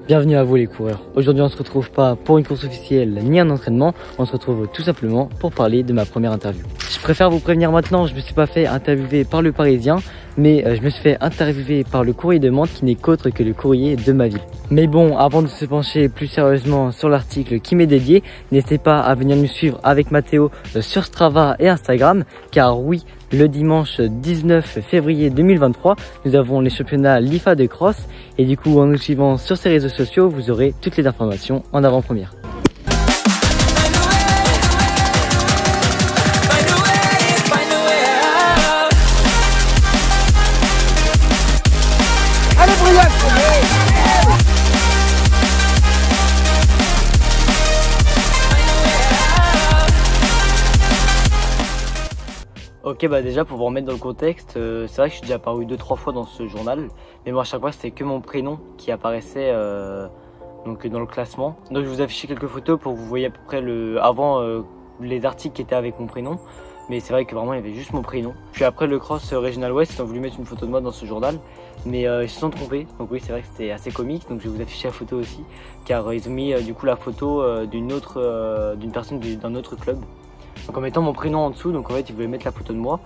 Bienvenue à vous les coureurs. Aujourd'hui on se retrouve pas pour une course officielle ni un entraînement, on se retrouve tout simplement pour parler de ma première interview. Je préfère vous prévenir maintenant, je me suis pas fait interviewer par le Parisien, mais je me suis fait interviewer par le Courrier de Mantes qui n'est qu'autre que le courrier de ma ville. Mais bon, avant de se pencher plus sérieusement sur l'article qui m'est dédié, n'hésitez pas à venir nous suivre avec Mathéo sur Strava et Instagram, car oui, le dimanche 19 février 2023, nous avons les championnats LIFA de cross et du coup en nous suivant sur ces réseaux sociaux, vous aurez toutes les informations en avant-première. Ok, bah déjà pour vous remettre dans le contexte, c'est vrai que je suis déjà apparu 2-3 fois dans ce journal, mais moi à chaque fois c'était que mon prénom qui apparaissait donc dans le classement. Donc je vous affiche quelques photos pour que vous voyez à peu près avant les articles qui étaient avec mon prénom, mais c'est vrai que vraiment il y avait juste mon prénom. Puis après le cross Regional West, ils ont voulu mettre une photo de moi dans ce journal, mais ils se sont trompés, donc oui c'est vrai que c'était assez comique, donc je vais vous afficher la photo aussi, car ils ont mis du coup la photo d'une personne d'un autre club. Donc en mettant mon prénom en dessous, donc en fait ils voulaient mettre la photo de moi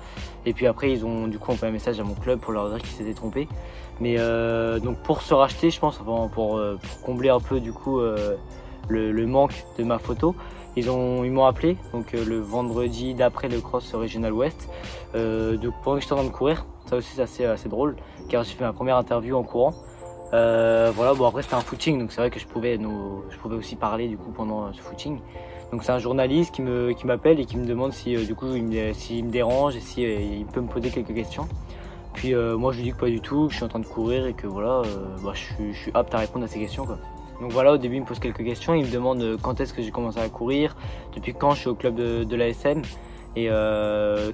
et puis après ils ont du coup envoyé un message à mon club pour leur dire qu'ils s'étaient trompés. Mais donc pour se racheter, je pense, pour combler un peu du coup le manque de ma photo, ils m'ont appelé donc le vendredi d'après le cross Regional West, donc pendant que j'étais en train de courir. Ça aussi c'est assez drôle car j'ai fait ma première interview en courant. Voilà, bon après c'était un footing, donc c'est vrai que je pouvais aussi parler du coup pendant ce footing. Donc c'est un journaliste qui m'appelle et qui me demande si du coup s'il me dérange et si il peut me poser quelques questions. Puis moi je lui dis que pas du tout, que je suis en train de courir et que voilà, je suis apte à répondre à ces questions quoi. Donc voilà, au début il me pose quelques questions, il me demande quand est-ce que j'ai commencé à courir, depuis quand je suis au club de l'ASM et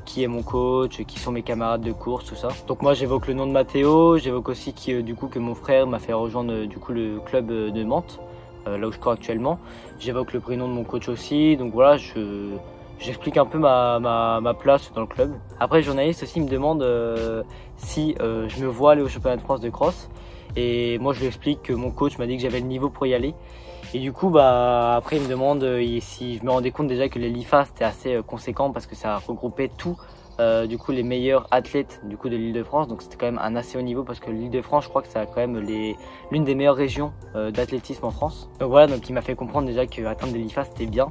qui est mon coach, qui sont mes camarades de course, tout ça. Donc moi j'évoque le nom de Mathéo, j'évoque aussi que mon frère m'a fait rejoindre du coup le club de Mantes, là où je cours actuellement. J'évoque le prénom de mon coach aussi, donc voilà, j'explique un peu ma place dans le club. Après le journaliste aussi me demande si je me vois aller au championnat de France de cross, et moi je lui explique que mon coach m'a dit que j'avais le niveau pour y aller. Et du coup après il me demande si je me rendais compte déjà que les LIFA c'était assez conséquent parce que ça regroupait tout du coup les meilleurs athlètes du coup de l'Île-de-France, donc c'était quand même un assez haut niveau parce que l'Île-de-France je crois que c'est quand même l'une des meilleures régions d'athlétisme en France. Donc voilà, donc il m'a fait comprendre déjà que atteindre des LIFA c'était bien.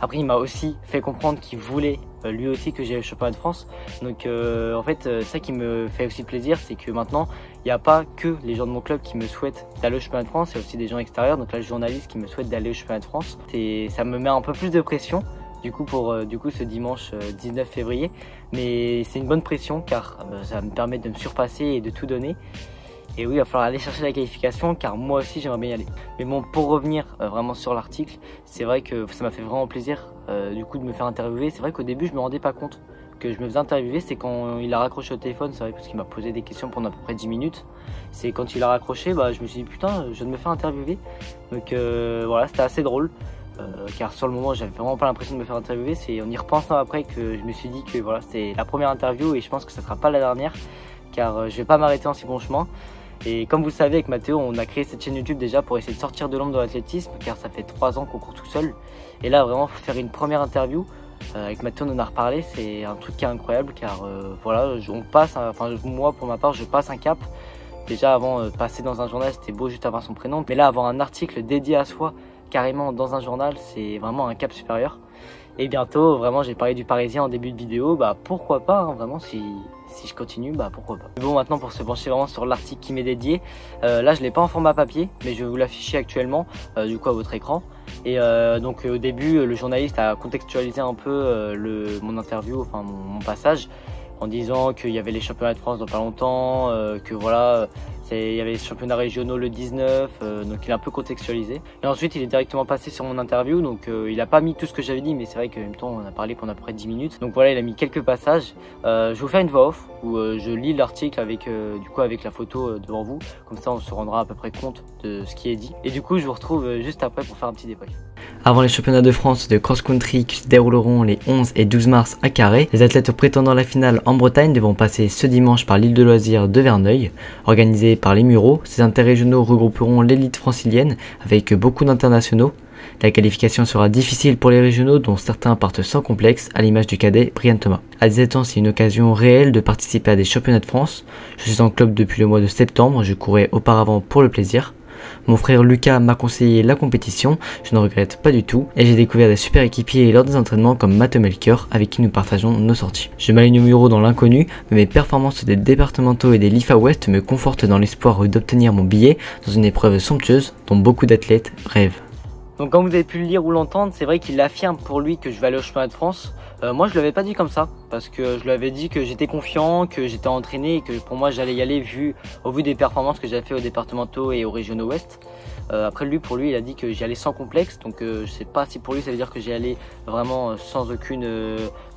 Après il m'a aussi fait comprendre qu'il voulait lui aussi que j'aille au championnat de France. Donc en fait ça qui me fait aussi plaisir, c'est que maintenant il n'y a pas que les gens de mon club qui me souhaitent d'aller au championnat de France, il y a aussi des gens extérieurs, donc là le journaliste qui me souhaite d'aller au championnat de France. Et ça me met un peu plus de pression du coup pour ce dimanche 19 février, mais c'est une bonne pression car ça me permet de me surpasser et de tout donner. Et oui, il va falloir aller chercher la qualification car moi aussi j'aimerais bien y aller. Mais bon, pour revenir vraiment sur l'article, c'est vrai que ça m'a fait vraiment plaisir du coup de me faire interviewer. C'est vrai qu'au début je me rendais pas compte que je me faisais interviewer, c'est quand il a raccroché au téléphone, c'est vrai, parce qu'il m'a posé des questions pendant à peu près 10 minutes. C'est quand il a raccroché, je me suis dit putain, je viens de me faire interviewer. Donc voilà, c'était assez drôle. Car sur le moment j'avais vraiment pas l'impression de me faire interviewer, c'est en y repensant après que je me suis dit que voilà, c'était la première interview et je pense que ça sera pas la dernière car je vais pas m'arrêter en si bon chemin. Et comme vous le savez, avec Mathéo on a créé cette chaîne YouTube déjà pour essayer de sortir de l'ombre de l'athlétisme car ça fait 3 ans qu'on court tout seul, et là vraiment faire une première interview avec Mathéo, on en a reparlé, c'est un truc qui est incroyable car voilà, on passe, moi pour ma part je passe un cap. Déjà avant passer dans un journal c'était beau juste avoir son prénom, mais là avoir un article dédié à soi carrément dans un journal, c'est vraiment un cap supérieur. Et bientôt, vraiment, j'ai parlé du Parisien en début de vidéo, pourquoi pas, hein, vraiment, si je continue, pourquoi pas. Bon, maintenant pour se pencher vraiment sur l'article qui m'est dédié, là je l'ai pas en format papier, mais je vais vous l'afficher actuellement, du coup à votre écran. Et donc au début, le journaliste a contextualisé un peu mon interview, enfin mon passage, en disant qu'il y avait les championnats de France dans pas longtemps, que voilà, il y avait les championnats régionaux le 19, donc il a un peu contextualisé. Et ensuite il est directement passé sur mon interview, donc il a pas mis tout ce que j'avais dit, mais c'est vrai qu'en même temps on a parlé pendant à peu près 10 minutes. Donc voilà, il a mis quelques passages. Je vais vous faire une voix off où je lis l'article avec la photo devant vous, comme ça on se rendra à peu près compte de ce qui est dit. Et du coup je vous retrouve juste après pour faire un petit débrief. Avant les championnats de France de cross-country qui se dérouleront les 11 et 12 mars à Carhaix, les athlètes prétendant la finale en Bretagne devront passer ce dimanche par l'île de loisirs de Verneuil. Organisés par les Mureaux, ces interrégionaux regrouperont l'élite francilienne avec beaucoup d'internationaux. La qualification sera difficile pour les régionaux dont certains partent sans complexe, à l'image du cadet Brian Thomas. À 17 ans, c'est une occasion réelle de participer à des championnats de France. Je suis en club depuis le mois de septembre, je courais auparavant pour le plaisir. Mon frère Lucas m'a conseillé la compétition, je ne regrette pas du tout, et j'ai découvert des super équipiers lors des entraînements comme Matt Melchior avec qui nous partageons nos sorties. Je m'aligne au Mureaux dans l'inconnu, mais mes performances des départementaux et des l'IFA West me confortent dans l'espoir d'obtenir mon billet dans une épreuve somptueuse dont beaucoup d'athlètes rêvent. Donc comme vous avez pu le lire ou l'entendre, c'est vrai qu'il affirme pour lui que je vais aller au championnat de France. Moi je ne l'avais pas dit comme ça, parce que je lui avais dit que j'étais confiant, que j'étais entraîné et que pour moi j'allais y aller au vu des performances que j'avais fait aux départementaux et aux régionaux ouest. Après pour lui il a dit que j'y allais sans complexe, donc je sais pas si pour lui ça veut dire que j'y allais vraiment sans aucune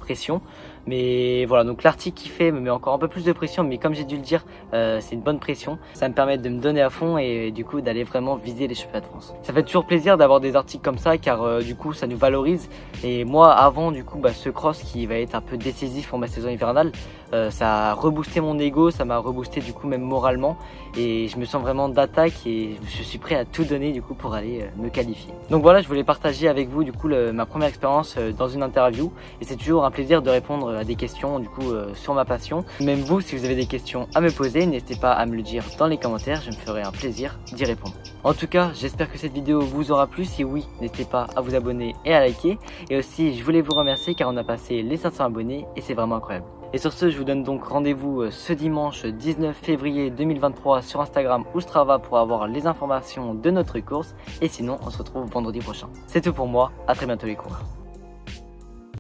pression. Mais voilà, donc l'article qu'il fait me met encore un peu plus de pression, mais comme j'ai dû le dire, c'est une bonne pression. Ça me permet de me donner à fond et du coup d'aller vraiment viser les championnats de France. Ça fait toujours plaisir d'avoir des articles comme ça car du coup ça nous valorise. Et moi avant du coup ce cross qui va être un peu décisif pour ma saison hivernale, ça a reboosté mon ego, ça m'a reboosté du coup même moralement. Et je me sens vraiment d'attaque et je suis prêt à tout donner du coup pour aller me qualifier. Donc voilà, je voulais partager avec vous du coup ma première expérience dans une interview. Et c'est toujours un plaisir de répondre à des questions du coup sur ma passion. Même vous, si vous avez des questions à me poser, n'hésitez pas à me le dire dans les commentaires, je me ferai un plaisir d'y répondre. En tout cas, j'espère que cette vidéo vous aura plu. Si oui, n'hésitez pas à vous abonner et à liker. Et aussi, je voulais vous remercier car on a passé les 500 abonnés et c'est vraiment incroyable. Et sur ce, je vous donne donc rendez-vous ce dimanche 19 février 2023 sur Instagram ou Strava pour avoir les informations de notre course. Et sinon, on se retrouve vendredi prochain. C'est tout pour moi, à très bientôt les coureurs.